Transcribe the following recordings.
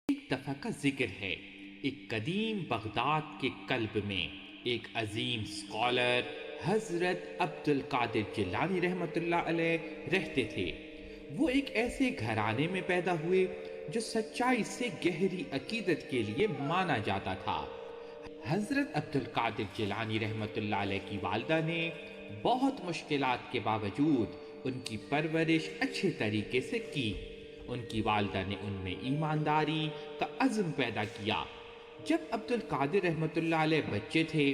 ایک دفعہ کا ذکر ہے، ایک قدیم بغداد کے قلب میں ایک عظیم اسکالر حضرت عبد القادر جیلانی رحمۃ اللہ علیہ رہتے تھے۔ وہ ایک ایسے گھرانے میں پیدا ہوئے جو سچائی سے گہری عقیدت کے لیے مانا جاتا تھا۔ حضرت عبد القادر جیلانی رحمۃ اللہ علیہ کی والدہ نے بہت مشکلات کے باوجود ان کی پرورش اچھے طریقے سے کی۔ ان کی والدہ نے ان میں ایمانداری کا عزم پیدا کیا۔ جب عبد القادر رحمۃ اللہ علیہ بچے تھے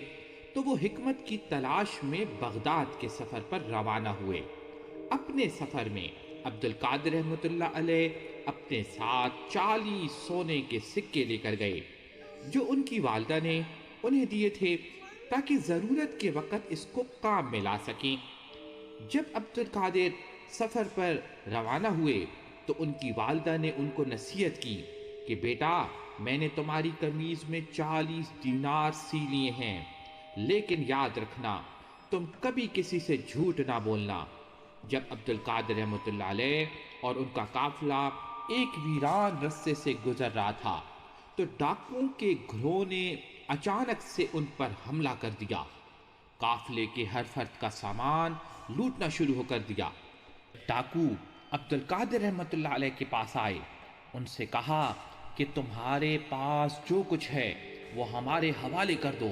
تو وہ حکمت کی تلاش میں بغداد کے سفر پر روانہ ہوئے۔ اپنے سفر میں عبد القادر رحمۃ اللہ علیہ اپنے ساتھ 40 سونے کے سکے لے کر گئے جو ان کی والدہ نے انہیں دیے تھے تاکہ ضرورت کے وقت اس کو کام میں لا سکیں۔ جب عبد القادر سفر پر روانہ ہوئے تو ان کی والدہ نے ان کو نصیحت کی کہ بیٹا، میں نے تمہاری قمیض میں 40 دینار سی لیے ہیں، لیکن یاد رکھنا تم کبھی کسی سے جھوٹ نہ بولنا۔ جب عبد القادر رحمۃ اللہ علیہ اور ان کا قافلہ ایک ویران رستے سے گزر رہا تھا تو ڈاکوؤں کے گروہ نے اچانک سے ان پر حملہ کر دیا۔ قافلے کے ہر فرد کا سامان لوٹنا شروع کر دیا۔ ڈاکو عبد القادر رحمۃ اللہ علیہ کے پاس آئے، ان سے کہا کہ تمہارے پاس جو کچھ ہے وہ ہمارے حوالے کر دو۔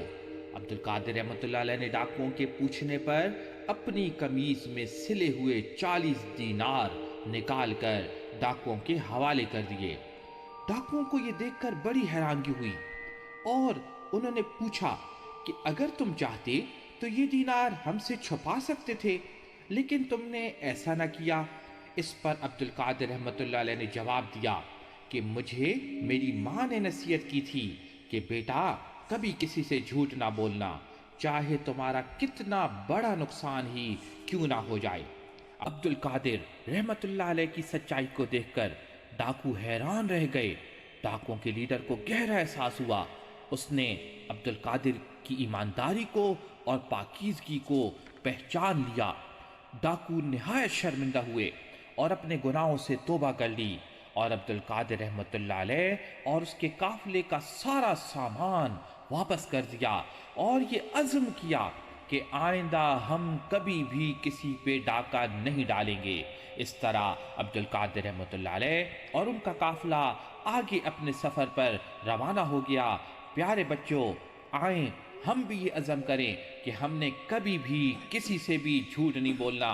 عبد القادر رحمۃ اللہ علیہ نے ڈاکوؤں کے پوچھنے پر اپنی قمیض میں سلے ہوئے 40 دینار نکال کر ڈاکوؤں کے حوالے کر دیے۔ ڈاکوؤں کو یہ دیکھ کر بڑی حیرانگی ہوئی اور انہوں نے پوچھا کہ اگر تم چاہتے تو یہ دینار ہم سے چھپا سکتے تھے، لیکن تم نے ایسا نہ کیا۔ اس پر عبد القادر رحمۃ اللہ علیہ نے جواب دیا کہ مجھے میری ماں نے نصیحت کی تھی کہ بیٹا، کبھی کسی سے جھوٹ نہ بولنا، چاہے تمہارا کتنا بڑا نقصان ہی کیوں نہ ہو جائے۔ عبد القادر رحمۃ اللہ علیہ کی سچائی کو دیکھ کر ڈاکو حیران رہ گئے۔ ڈاکوؤں کے لیڈر کو گہرا احساس ہوا۔ اس نے عبد القادر کی ایمانداری کو اور پاکیزگی کو پہچان لیا۔ ڈاکو نہایت شرمندہ ہوئے اور اپنے گناہوں سے توبہ کر لی، اور عبد القادر رحمۃ اللہ علیہ اور اس کے قافلے کا سارا سامان واپس کر دیا، اور یہ عزم کیا کہ آئندہ ہم کبھی بھی کسی پہ ڈاکہ نہیں ڈالیں گے۔ اس طرح عبد القادر رحمۃ اللہ علیہ اور ان کا قافلہ آگے اپنے سفر پر روانہ ہو گیا۔ پیارے بچوں، آئیں ہم بھی یہ عزم کریں کہ ہم نے کبھی بھی کسی سے بھی جھوٹ نہیں بولنا۔